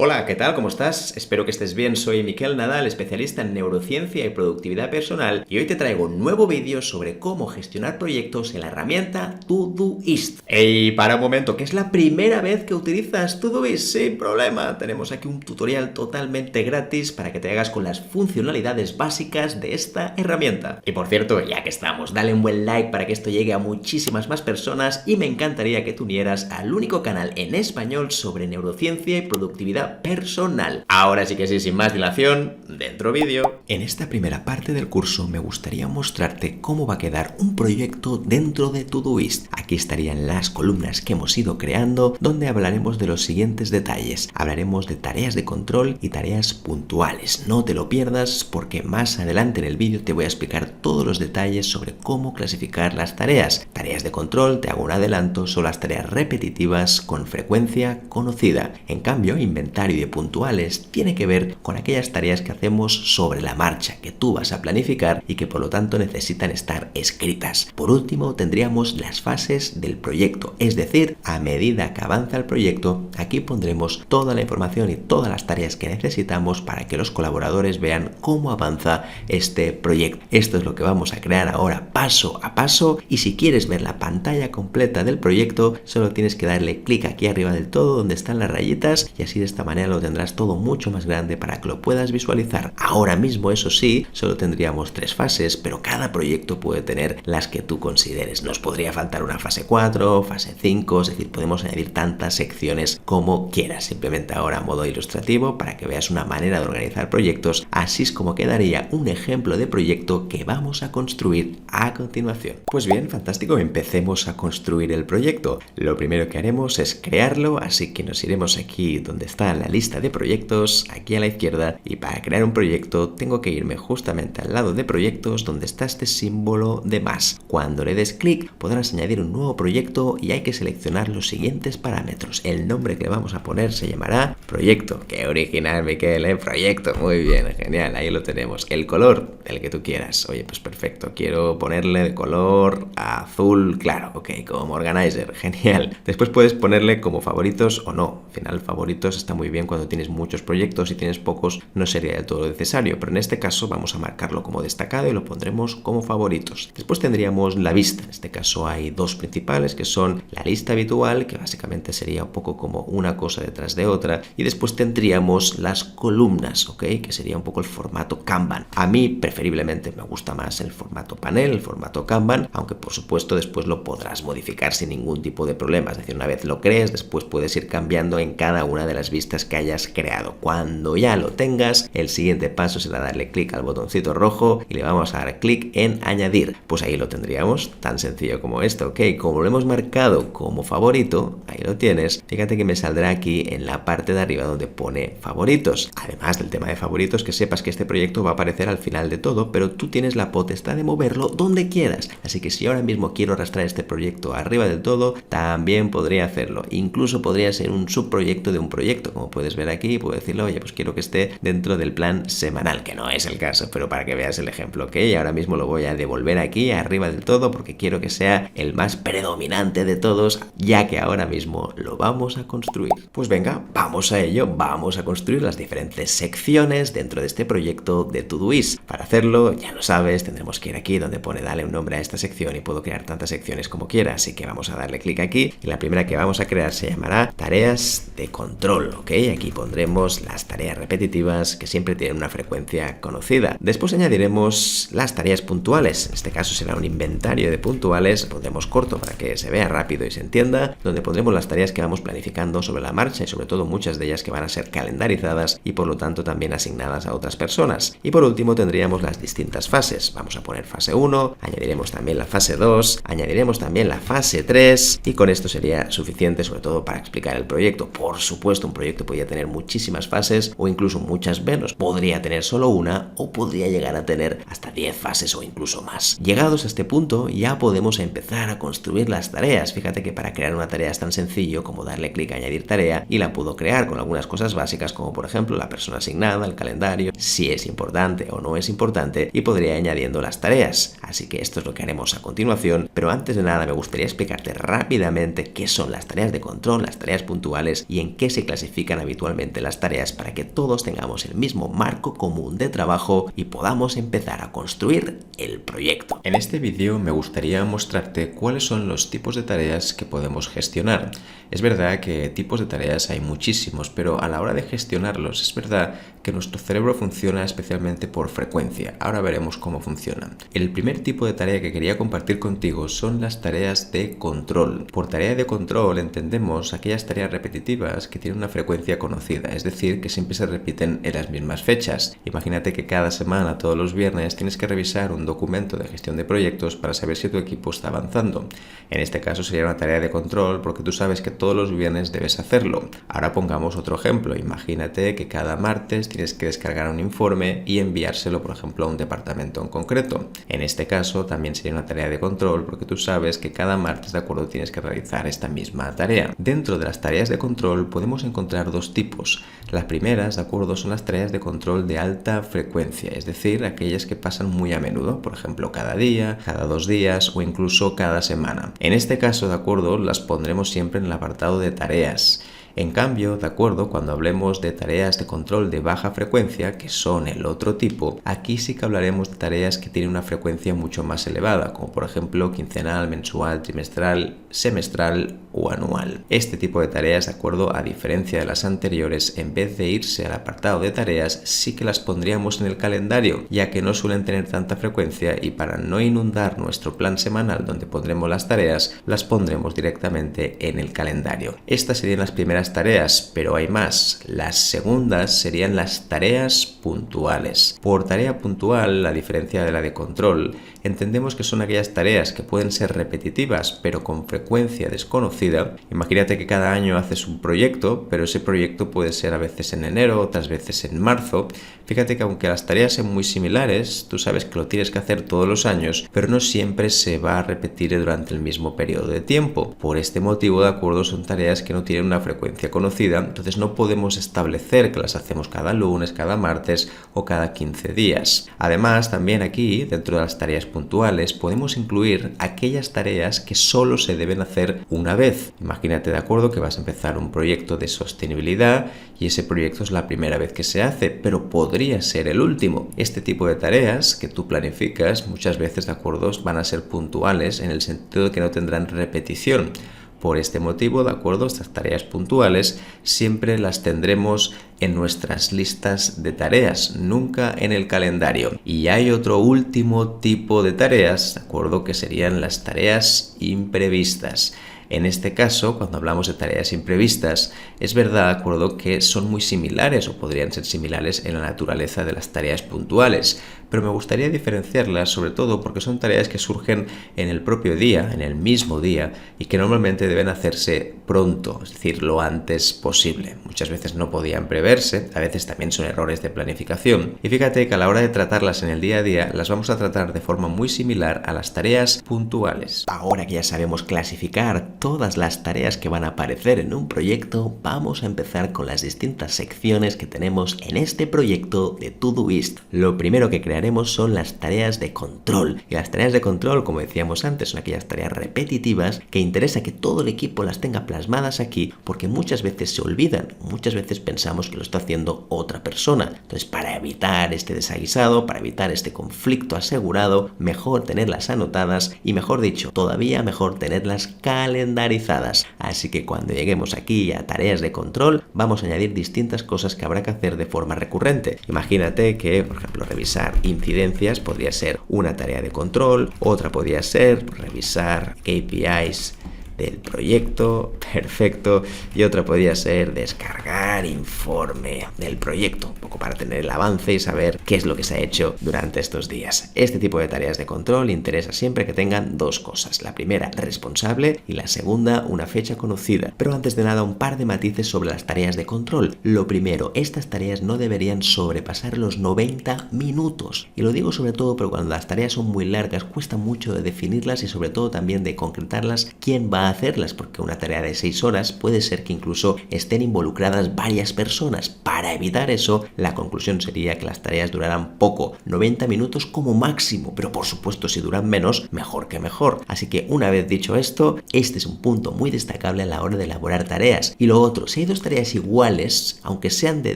Hola, ¿qué tal? ¿Cómo estás? Espero que estés bien. Soy Miquel Nadal, especialista en neurociencia y productividad personal, y hoy te traigo un nuevo vídeo sobre cómo gestionar proyectos en la herramienta Todoist. ¡Ey! Para un momento, que es la primera vez que utilizas Todoist, sin problema. Tenemos aquí un tutorial totalmente gratis para que te hagas con las funcionalidades básicas de esta herramienta. Y por cierto, ya que estamos, dale un buen like para que esto llegue a muchísimas más personas, y me encantaría que te unieras al único canal en español sobre neurociencia y productividad personal. Ahora sí que sí, sin más dilación, dentro vídeo. En esta primera parte del curso me gustaría mostrarte cómo va a quedar un proyecto dentro de Todoist. Aquí estarían las columnas que hemos ido creando, donde hablaremos de los siguientes detalles. Hablaremos de tareas de control y tareas puntuales. No te lo pierdas porque más adelante en el vídeo te voy a explicar todos los detalles sobre cómo clasificar las tareas. Tareas de control, te hago un adelanto, son las tareas repetitivas con frecuencia conocida. En cambio, inventario de puntuales tiene que ver con aquellas tareas que hacemos sobre la marcha, que tú vas a planificar y que por lo tanto necesitan estar escritas. Por último, tendríamos las fases del proyecto, es decir, a medida que avanza el proyecto, aquí pondremos toda la información y todas las tareas que necesitamos para que los colaboradores vean cómo avanza este proyecto. Esto es lo que vamos a crear ahora paso a paso, y si quieres ver la pantalla completa del proyecto, solo tienes que darle clic aquí arriba del todo donde están las rayitas, y así de esta manera lo tendrás todo mucho más grande para que lo puedas visualizar. Ahora mismo, eso sí, solo tendríamos 3 fases, pero cada proyecto puede tener las que tú consideres. Nos podría faltar una fase 4, fase 5, es decir, podemos añadir tantas secciones como quieras. Simplemente ahora a modo ilustrativo para que veas una manera de organizar proyectos. Así es como quedaría un ejemplo de proyecto que vamos a construir a continuación. Pues bien, fantástico, empecemos a construir el proyecto. Lo primero que haremos es crearlo, así que nos iremos aquí donde está la lista de proyectos, aquí a la izquierda, y para crear un proyecto tengo que irme justamente al lado de proyectos donde está este símbolo de más. Cuando le des clic podrás añadir un nuevo proyecto y hay que seleccionar los siguientes parámetros. El nombre que le vamos a poner se llamará proyecto. ¡Qué original, Miquel! Proyecto, muy bien, genial, ahí lo tenemos. El color, el que tú quieras. Oye, pues perfecto, quiero ponerle de color azul claro, ok, como organizer, genial. Después puedes ponerle como favoritos o no. Al final, favoritos está muy bien cuando tienes muchos proyectos. Si tienes pocos no sería del todo necesario, pero en este caso vamos a marcarlo como destacado y lo pondremos como favoritos. Después tendríamos la vista. En este caso hay dos principales, que son la lista habitual, que básicamente sería un poco como una cosa detrás de otra, y después tendríamos las columnas, ¿ok? Que sería un poco el formato Kanban. A mí preferiblemente me gusta más el formato panel, el formato Kanban, aunque por supuesto después lo podrás modificar sin ningún tipo de problema. Es decir, una vez lo crees, después puedes ir cambiando en cada una de las vistas que hayas creado. Cuando ya lo tengas, el siguiente paso será darle clic al botoncito rojo y le vamos a dar clic en añadir. Pues ahí lo tendríamos, tan sencillo como esto, ¿ok? Como lo hemos marcado como favorito, ahí lo tienes. Fíjate que me saldrá aquí en la parte de arriba donde pone favoritos. Además del tema de favoritos, que sepas que este proyecto va a aparecer al final de todo, pero tú tienes la potestad de moverlo donde quieras. Así que si ahora mismo quiero arrastrar este proyecto arriba del todo, también podría hacerlo. Incluso podría ser un subproyecto de un proyecto, como puedes ver aquí. Puedo decirle, oye, pues quiero que esté dentro del plan semanal, que no es el caso, pero para que veas el ejemplo, ¿ok? Ahora mismo lo voy a devolver aquí arriba del todo porque quiero que sea el más predominante de todos, ya que ahora mismo lo vamos a construir. Pues venga, vamos a ello, vamos a construir las diferentes secciones dentro de este proyecto de Todoist. Para hacerlo, ya lo sabes, tendremos que ir aquí donde pone dale un nombre a esta sección, y puedo crear tantas secciones como quiera, así que vamos a darle clic aquí, y la primera que vamos a crear se llamará tareas de control, ¿ok? Aquí pondremos las tareas repetitivas que siempre tienen una frecuencia conocida. Después añadiremos las tareas puntuales. En este caso será un inventario de puntuales, pondremos corto para que se vea rápido y se entienda, donde pondremos las tareas que vamos planificando sobre la marcha, y sobre todo muchas de ellas que van a ser calendarizadas y por lo tanto también asignadas a otras personas. Y por último tendríamos las distintas fases. Vamos a poner fase 1, añadiremos también la fase 2, añadiremos también la fase 3, y con esto sería suficiente, sobre todo para explicar el proyecto. Por supuesto, un proyecto podría tener muchísimas fases o incluso muchas menos. Podría tener solo una o podría llegar a tener hasta 10 fases o incluso más. Llegados a este punto, ya podemos empezar a construir las tareas. Fíjate que para crear una tarea es tan sencillo como darle clic a añadir tarea, y la puedo crear con algunas cosas básicas, como por ejemplo la persona asignada, el calendario, si es importante o no es importante, y podría ir añadiendo las tareas. Así que esto es lo que haremos a continuación, pero antes de nada me gustaría explicarte rápidamente qué son las tareas de control, las tareas puntuales y en qué se clasifican planifican habitualmente las tareas para que todos tengamos el mismo marco común de trabajo y podamos empezar a construir el proyecto. En este vídeo me gustaría mostrarte cuáles son los tipos de tareas que podemos gestionar. Es verdad que tipos de tareas hay muchísimos, pero a la hora de gestionarlos es verdad que nuestro cerebro funciona especialmente por frecuencia. Ahora veremos cómo funciona. El primer tipo de tarea que quería compartir contigo son las tareas de control. Por tarea de control entendemos aquellas tareas repetitivas que tienen una frecuencia conocida, es decir, que siempre se repiten en las mismas fechas. Imagínate que cada semana, todos los viernes, tienes que revisar un documento de gestión de proyectos para saber si tu equipo está avanzando. En este caso sería una tarea de control porque tú sabes que todos los viernes debes hacerlo. Ahora pongamos otro ejemplo. Imagínate que cada martes tienes que descargar un informe y enviárselo, por ejemplo, a un departamento en concreto. En este caso también sería una tarea de control porque tú sabes que cada martes, de acuerdo, tienes que realizar esta misma tarea. Dentro de las tareas de control podemos encontrar dos tipos. Las primeras, de acuerdo, son las tareas de control de alta frecuencia, es decir, aquellas que pasan muy a menudo, por ejemplo, cada día, cada 2 días o incluso cada semana. En este caso, de acuerdo, las pondremos siempre en el apartado de tareas. En cambio, de acuerdo, cuando hablemos de tareas de control de baja frecuencia, que son el otro tipo, aquí sí que hablaremos de tareas que tienen una frecuencia mucho más elevada, como por ejemplo quincenal, mensual, trimestral, semestral o anual. Este tipo de tareas, de acuerdo, a diferencia de las anteriores, en vez de irse al apartado de tareas, sí que las pondríamos en el calendario, ya que no suelen tener tanta frecuencia y para no inundar nuestro plan semanal donde pondremos las tareas, las pondremos directamente en el calendario. Estas serían las primeras tareas, pero hay más. Las segundas serían las tareas puntuales. Por tarea puntual, a diferencia de la de control, entendemos que son aquellas tareas que pueden ser repetitivas, pero con frecuencia desconocida. Imagínate que cada año haces un proyecto, pero ese proyecto puede ser a veces en enero, otras veces en marzo. Fíjate que aunque las tareas sean muy similares, tú sabes que lo tienes que hacer todos los años, pero no siempre se va a repetir durante el mismo periodo de tiempo. Por este motivo, de acuerdo, son tareas que no tienen una frecuencia conocida, entonces no podemos establecer que las hacemos cada lunes, cada martes o cada 15 días. Además, también aquí, dentro de las tareas puntuales, podemos incluir aquellas tareas que solo se deben hacer una vez. Imagínate, de acuerdo, que vas a empezar un proyecto de sostenibilidad y ese proyecto es la primera vez que se hace, pero podría ser el último. Este tipo de tareas que tú planificas muchas veces, de acuerdo, van a ser puntuales en el sentido de que no tendrán repetición. Por este motivo, de acuerdo, estas tareas puntuales siempre las tendremos en nuestras listas de tareas, nunca en el calendario. Y hay otro último tipo de tareas, de acuerdo, que serían las tareas imprevistas. En este caso, cuando hablamos de tareas imprevistas, es verdad, de acuerdo, que son muy similares o podrían ser similares en la naturaleza de las tareas puntuales, pero me gustaría diferenciarlas sobre todo porque son tareas que surgen en el propio día, en el mismo día, y que normalmente deben hacerse pronto, es decir, lo antes posible. Muchas veces no podían preverse, a veces también son errores de planificación. Y fíjate que a la hora de tratarlas en el día a día, las vamos a tratar de forma muy similar a las tareas puntuales. Ahora que ya sabemos clasificar todas las tareas que van a aparecer en un proyecto, vamos a empezar con las distintas secciones que tenemos en este proyecto de Todoist. Lo primero que crearemos son las tareas de control. Y las tareas de control, como decíamos antes, son aquellas tareas repetitivas que interesa que todo el equipo las tenga plasmadas aquí porque muchas veces se olvidan, muchas veces pensamos que lo está haciendo otra persona. Entonces, para evitar este desaguisado, para evitar este conflicto asegurado, mejor tenerlas anotadas y, mejor dicho, todavía mejor tenerlas calendarizadas. Así que cuando lleguemos aquí a tareas de control, vamos a añadir distintas cosas que habrá que hacer de forma recurrente. Imagínate que, por ejemplo, revisar incidencias podría ser una tarea de control, otra podría ser revisar KPIs del proyecto, perfecto, y otra podría ser descargar informe del proyecto, un poco para tener el avance y saber qué es lo que se ha hecho durante estos días. Este tipo de tareas de control interesa siempre que tengan dos cosas: la primera, responsable, y la segunda, una fecha conocida. Pero antes de nada, un par de matices sobre las tareas de control. Lo primero, estas tareas no deberían sobrepasar los 90 minutos. Y lo digo sobre todo porque cuando las tareas son muy largas cuesta mucho de definirlas y sobre todo también de concretarlas quién va a hacerlas, porque una tarea de 6 horas puede ser que incluso estén involucradas varias personas. Para evitar eso, la conclusión sería que las tareas durarán poco, 90 minutos como máximo, pero por supuesto si duran menos, mejor que mejor. Así que una vez dicho esto, este es un punto muy destacable a la hora de elaborar tareas. Y lo otro, si hay dos tareas iguales, aunque sean de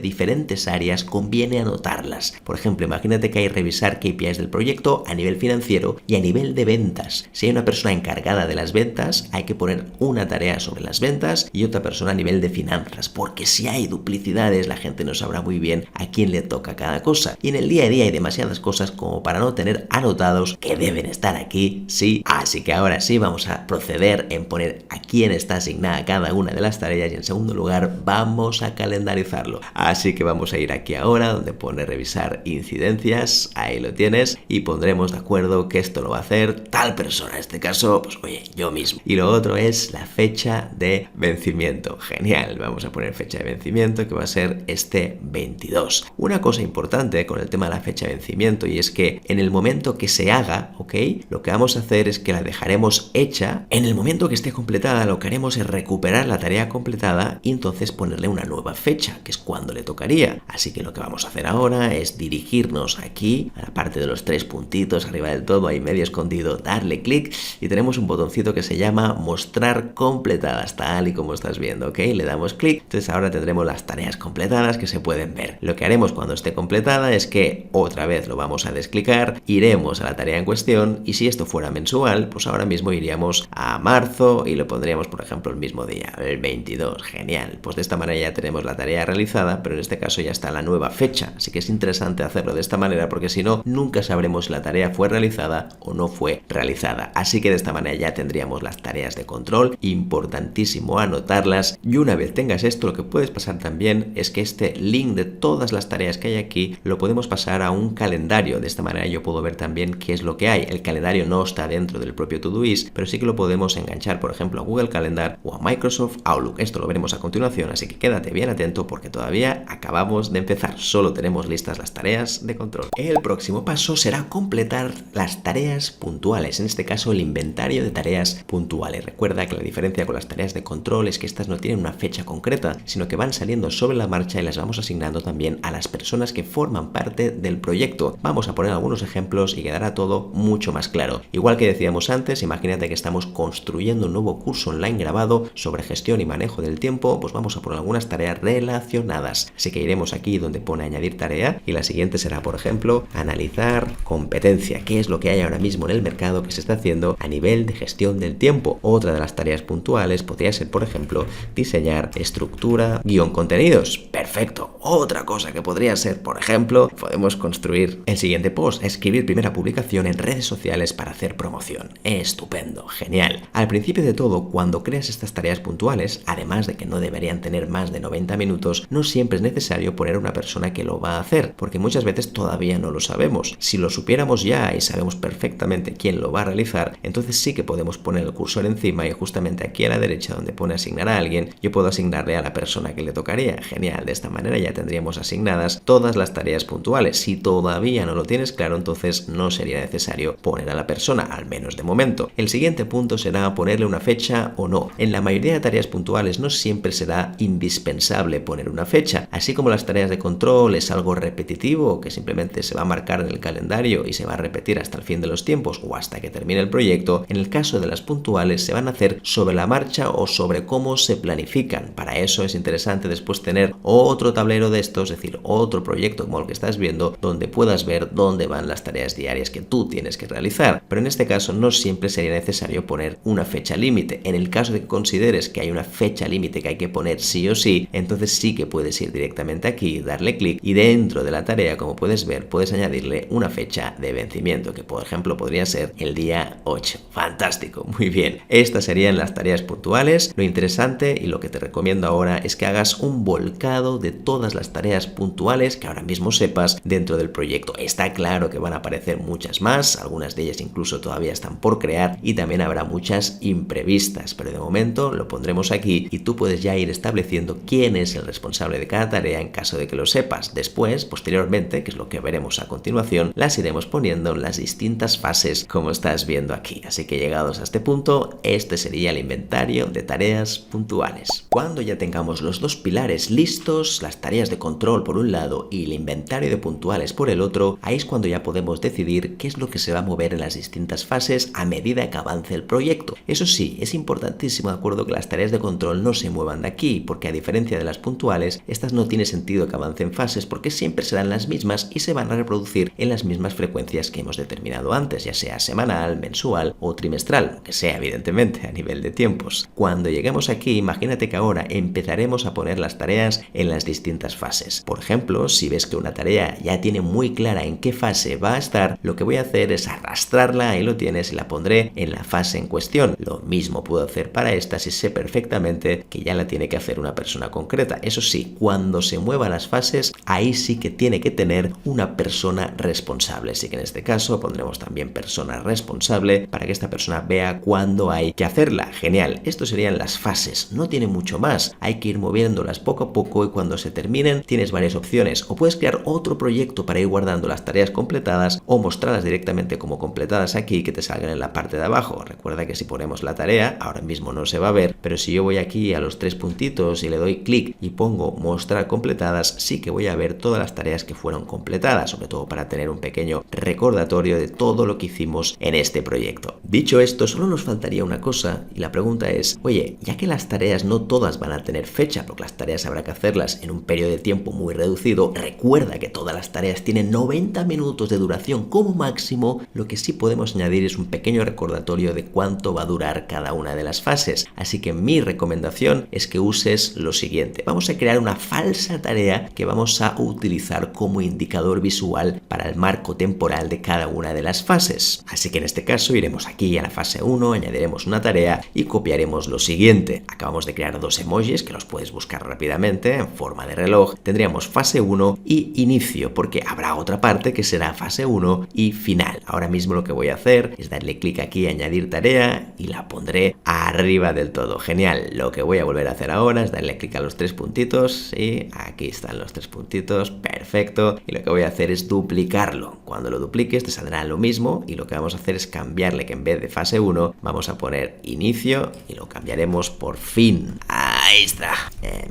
diferentes áreas, conviene anotarlas. Por ejemplo, imagínate que hay que revisar KPIs del proyecto a nivel financiero y a nivel de ventas. Si hay una persona encargada de las ventas, hay que poner una tarea sobre las ventas y otra persona a nivel de finanzas, porque si hay duplicidades, la gente no sabrá muy bien a quién le toca cada cosa. Y en el día a día hay demasiadas cosas como para no tener anotados que deben estar aquí, sí. Así que ahora sí vamos a proceder en poner a quién está asignada cada una de las tareas y en segundo lugar vamos a calendarizarlo. Así que vamos a ir aquí ahora donde pone revisar incidencias, ahí lo tienes, y pondremos de acuerdo que esto lo va a hacer tal persona, en este caso, pues oye, yo mismo. Y lo otro es la fecha de vencimiento. Genial, vamos a poner fecha de vencimiento que va a ser este 22. Una cosa importante con el tema de la fecha de vencimiento y es que en el momento que se haga, ¿ok? Lo que vamos a hacer es que la dejaremos hecha. En el momento que esté completada, lo que haremos es recuperar la tarea completada y entonces ponerle una nueva fecha, que es cuando le tocaría. Así que lo que vamos a hacer ahora es dirigirnos aquí a la parte de los 3 puntitos arriba del todo, ahí medio escondido, darle clic y tenemos un botoncito que se llama mostrar completadas, tal y como estás viendo, ¿ok? Le damos clic, entonces ahora tendremos las tareas completadas que se pueden ver. Lo que haremos cuando esté completada es que otra vez lo vamos a desclicar, iremos a la tarea en cuestión y si esto fuera mensual, pues ahora mismo iríamos a marzo y lo pondríamos, por ejemplo, el mismo día, el 22. Genial, pues de esta manera ya tenemos la tarea realizada, pero en este caso ya está la nueva fecha, así que es interesante hacerlo de esta manera porque si no, nunca sabremos si la tarea fue realizada o no fue realizada. Así que de esta manera ya tendríamos las tareas de control, importantísimo anotarlas, y una vez tengas esto, lo que puedes pasar también es que este link de todas las tareas que hay aquí lo podemos pasar a un calendario. De esta manera yo puedo ver también qué es lo que hay. El calendario no está dentro del propio Todoist, pero sí que lo podemos enganchar, por ejemplo, a Google Calendar o a Microsoft Outlook. Esto lo veremos a continuación, así que quédate bien atento porque todavía acabamos de empezar. Solo tenemos listas las tareas de control. El próximo paso será completar las tareas puntuales, en este caso el inventario de tareas puntuales. Recuerda que la diferencia con las tareas de control es que estas no tienen una fecha concreta, sino que van saliendo sobre la marcha y las vamos asignando también a las personas que forman parte del proyecto. Vamos a poner algunos ejemplos y quedará todo mucho más claro. Igual que decíamos antes, imagínate que estamos construyendo un nuevo curso online grabado sobre gestión y manejo del tiempo, pues vamos a poner algunas tareas relacionadas. Así que iremos aquí donde pone añadir tarea y la siguiente será, por ejemplo, analizar competencia, qué es lo que hay ahora mismo en el mercado que se está haciendo a nivel de gestión del tiempo. Otra de las tareas puntuales podría ser, por ejemplo, diseñar estructura, guión contenidos. Perfecto. Otra cosa que podría ser, por ejemplo, podemos construir el siguiente post, escribir primera publicación en redes sociales para hacer promoción. Estupendo, genial. Al principio de todo, cuando creas estas tareas puntuales, además de que no deberían tener más de 90 minutos, no siempre es necesario poner a una persona que lo va a hacer, porque muchas veces todavía no lo sabemos. Si lo supiéramos ya y sabemos perfectamente quién lo va a realizar, entonces sí que podemos poner el cursor encima y justamente aquí a la derecha donde pone asignar a alguien, yo puedo asignarle a la persona que le tocaría. Genial, de esta manera ya tendríamos asignadas todas las tareas puntuales. Si todavía no lo tienes claro, entonces no sería necesario poner a la persona, al menos de momento. El siguiente punto será ponerle una fecha o no. En la mayoría de tareas puntuales no siempre será indispensable poner una fecha, así como las tareas de control es algo repetitivo que simplemente se va a marcar en el calendario y se va a repetir hasta el fin de los tiempos o hasta que termine el proyecto. En el caso de las puntuales se van a hacer sobre la marcha o sobre cómo se planifican. Para eso es interesante después tener otro tablero de estos, es decir, otro proyecto como el que estás viendo, donde puedas ver dónde van las tareas diarias que tú tienes que realizar. Pero en este caso no siempre sería necesario poner una fecha límite. En el caso de que consideres que hay una fecha límite que hay que poner sí o sí, entonces sí que puedes ir directamente aquí, darle clic y dentro de la tarea, como puedes ver, puedes añadirle una fecha de vencimiento que por ejemplo podría ser el día 8. Fantástico, muy bien. Estas serían las tareas puntuales. Lo interesante y lo que te recomiendo ahora es que hagas un volcado de todas las tareas puntuales que ahora mismo sepas dentro del proyecto. Está claro que van a aparecer muchas más, algunas de ellas incluso todavía están por crear y también habrá muchas imprevistas, pero de momento lo pondremos aquí y tú puedes ya ir estableciendo quién es el responsable de cada tarea en caso de que lo sepas. Después, posteriormente, que es lo que veremos a continuación, las iremos poniendo en las distintas fases como estás viendo aquí. Así que llegados a este punto, este sería el inventario de tareas puntuales. Cuando ya tengamos los dos pilares listos, las tareas de control por un lado y el inventario de puntuales por el otro, ahí es cuando ya podemos decidir qué es lo que se va a mover en las distintas fases a medida que avance el proyecto. Eso sí, es importantísimo, de acuerdo, que las tareas de control no se muevan de aquí, porque a diferencia de las puntuales, estas no tiene sentido que avancen fases porque siempre serán las mismas y se van a reproducir en las mismas frecuencias que hemos determinado antes, ya sea semanal, mensual o trimestral, que sea evidentemente a nivel de tiempos. Cuando lleguemos aquí, imagínate que ahora empezaremos a poner las tareas en las distintas fases. Por ejemplo, si ves que una tarea ya tiene muy clara en qué fase va a estar, lo que voy a hacer es arrastrarla, ahí lo tienes, y la pondré en la fase en cuestión. Lo mismo puedo hacer para esta si sé perfectamente que ya la tiene que hacer una persona concreta. Eso sí, cuando se muevan las fases, ahí sí que tiene que tener una persona responsable. Así que en este caso pondremos también persona responsable para que esta persona vea cuándo hay que hacerla. Genial, esto serían las fases, no tiene mucho más, hay que ir moviéndolas poco a poco y cuando se terminen tienes varias opciones, o puedes crear otro proyecto para ir guardando las tareas completadas o mostrarlas directamente como completadas aquí que te salgan en la parte de abajo. Recuerda que si ponemos la tarea, ahora mismo no se va a ver, pero si yo voy aquí a los tres puntitos y le doy clic y pongo mostrar completadas, sí que voy a ver todas las tareas que fueron completadas, sobre todo para tener un pequeño recordatorio de todo lo que hicimos en este proyecto. Dicho esto, solo nos faltaría una cosa y la pregunta es, oye, ya que las tareas no todas van a tener fecha, porque las tareas habrá que hacerlas en un periodo de tiempo muy reducido, recuerda que todas las tareas tienen 90 minutos de duración como máximo. Lo que sí podemos añadir es un pequeño recordatorio de cuánto va a durar cada una de las fases. Así que mi recomendación es que uses lo siguiente. Vamos a crear una falsa tarea que vamos a utilizar como indicador visual para el marco temporal de cada una de las fases. Así que en este caso iremos aquí a la fase 1, añadiremos una tarea y copiaremos lo siguiente. Acabamos de crear dos emojis que los puedes buscar rápidamente en forma de reloj. Tendríamos fase 1 y inicio, porque habrá otra parte que será fase 1 y final. Ahora mismo lo que voy a hacer es darle clic aquí a añadir tarea y la pondré arriba del todo. Genial. Lo que voy a volver a hacer ahora es darle clic a los tres puntitos y aquí están los tres puntitos. Perfecto. Y lo que voy a hacer es duplicarlo. Cuando lo dupliques te saldrá lo mismo y lo que vamos a hacer es cambiarle que en vez de fase 1 vamos a poner inicio y lo cambiaremos por fin. Ahí está.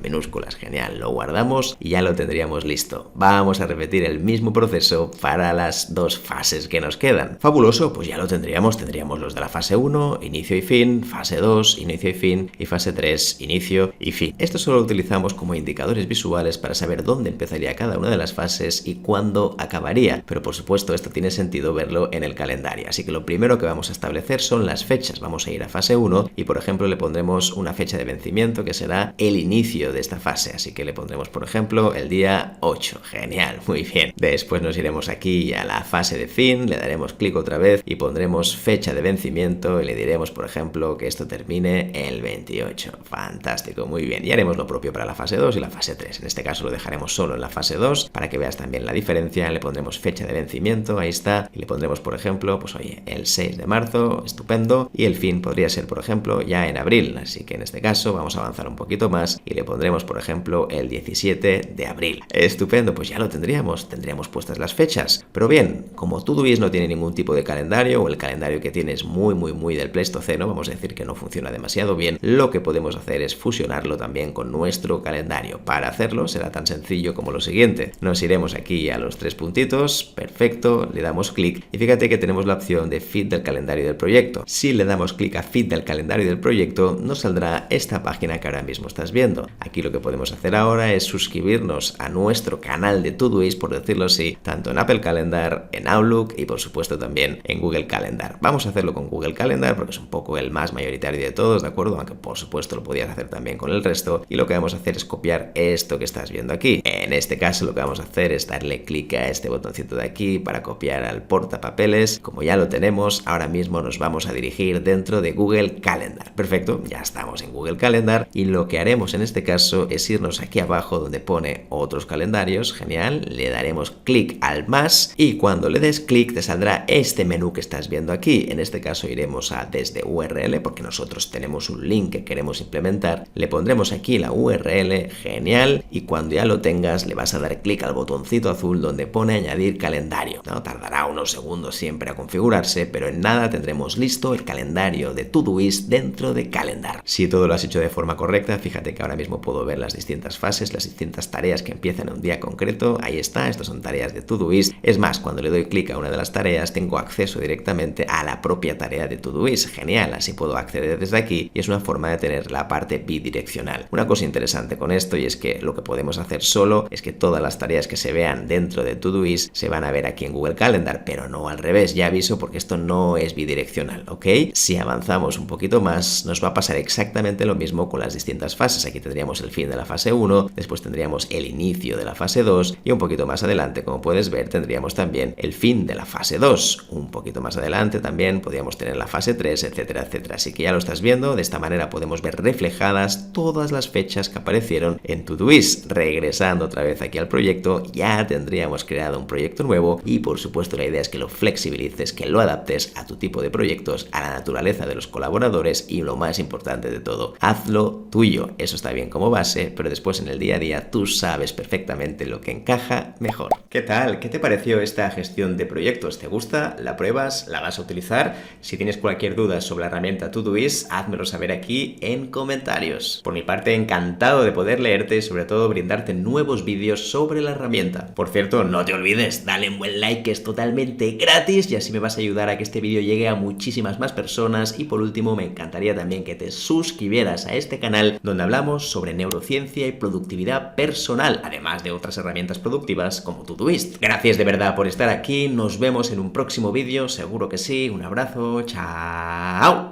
Minúsculas. Genial. Lo guardamos y ya lo tendríamos listo. Vamos a repetir el mismo proceso para las dos fases que nos quedan. Fabuloso, pues ya lo tendríamos los de la fase 1, inicio y fin, fase 2, inicio y fin, y fase 3, inicio y fin. Esto solo lo utilizamos como indicadores visuales para saber dónde empezaría cada una de las fases y cuándo acabaría, pero por supuesto esto tiene sentido verlo en el calendario, así que lo primero que vamos a establecer son las fechas. Vamos a ir a fase 1 y por ejemplo le pondremos una fecha de vencimiento que será el inicio de esta fase, así que le pondremos por ejemplo el día 8. Genial, muy bien. Después nos iremos aquí a la fase de fin, le daremos clic otra vez y pondremos fecha de vencimiento y le diremos por ejemplo que esto termine el 28. Fantástico, muy bien. Y haremos lo propio para la fase 2 y la fase 3. En este caso lo dejaremos solo en la fase 2 para que veas también la diferencia. Le pondremos fecha de vencimiento, ahí está, y le pondremos por ejemplo, pues oye, el 6 de marzo, estupendo, y el fin podría ser por ejemplo ya en abril, así que en este caso vamos a avanzar un poquito más y le pondremos por ejemplo el 17 de abril. Estupendo, pues ya lo tendríamos puestas las fechas. Pero bien, como Todoist no tiene ningún tipo de calendario o el calendario que tiene es muy del Pleistoceno, vamos a decir que no funciona demasiado bien, lo que podemos hacer es fusionarlo también con nuestro calendario. Para hacerlo será tan sencillo como lo siguiente. Nos iremos aquí a los tres puntitos, perfecto, le damos clic y fíjate que tenemos la opción de feed del calendario del proyecto. Si le damos clic a feed del calendario del proyecto, nos saldrá esta página que ahora mismo estás viendo. Aquí lo que podemos hacer ahora es suscribirnos a nuestro canal de Todoist, por decirlo así, tanto en Apple Calendar, en Outlook y por supuesto también en Google Calendar. Vamos a hacerlo con Google Calendar porque es un poco el más mayoritario de todos, ¿de acuerdo? Aunque por supuesto lo podías hacer también con el resto, y lo que vamos a hacer es copiar esto que estás viendo aquí. En este caso lo que vamos a hacer es darle clic a este botoncito de aquí para copiar al portapapeles. Como ya lo tenemos, ahora mismo nos vamos a dirigir dentro de Google Calendar. Perfecto, ya estamos en Google Calendar y lo que haremos en este caso es irnos aquí abajo donde pone otros calendarios, genial, le daremos clic al más y cuando le des clic te saldrá este menú que estás viendo aquí. En este caso iremos a desde URL porque nosotros tenemos un link que queremos implementar, le pondremos aquí la URL, genial, y cuando ya lo tengas le vas a dar clic al botoncito azul donde pone añadir calendario. No tardará unos segundos siempre a configurarse, pero en nada tendremos listo el calendario de Todoist dentro de Calendar. Si todo lo has hecho de forma correcta, fíjate que ahora mismo puedo ver las distintas fases, las distintas tareas que empiezan en un día concreto. Ahí está, estas son tareas de Todoist. Es más, cuando le doy clic a una de las tareas tengo acceso directamente a la propia tarea de Todoist. Genial, así puedo acceder desde aquí y es una forma de tener la parte bidireccional. Una cosa interesante con esto y es que lo que podemos hacer solo es que todas las tareas que se vean dentro de Todoist se van a ver aquí en Google Calendar, pero no al revés. Ya aviso porque esto no es bidireccional, ¿ok? Si avanzamos un poquito más, nos va a pasar exactamente lo mismo con las distintas fases. Aquí tendríamos el fin de la fase 1, después tendríamos el inicio de la fase 2 y un poquito más adelante, como puedes ver, tendríamos también el fin de la fase 2. Un poquito más adelante también podríamos tener la fase 3, etcétera, etcétera. Así que ya lo estás viendo, de esta manera podemos ver reflejadas todas las fechas que aparecieron en Todoist. Regresando otra vez aquí al proyecto, ya tendríamos creado un proyecto nuevo y por supuesto la idea es que lo flexibilices, que lo adaptes a tu tipo de proyectos, a la naturaleza de los colaboradores y lo más importante de todo, hazlo tuyo. Eso está bien como base, pero después en el día a día tú sabes perfectamente lo que encaja mejor. ¿Qué tal? ¿Qué te pareció esta gestión de proyectos? ¿Te gusta? ¿La pruebas? ¿La vas a utilizar? Si tienes cualquier duda sobre la herramienta Todoist, házmelo saber aquí en comentarios. Por mi parte, encantado de poder leerte y sobre todo brindarte nuevos vídeos sobre la herramienta. Por cierto, no te olvides, dale un buen like que es totalmente gratis y así me vas a ayudar a que este vídeo llegue a muchísimas más personas. Y por último, me encantaría también que te suscribieras a este canal donde hablamos sobre neurociencia y productividad personal, además de otras herramientas productivas como Todoist. Gracias de verdad por estar aquí, nos vemos en un próximo vídeo, seguro que sí. Un abrazo, chao.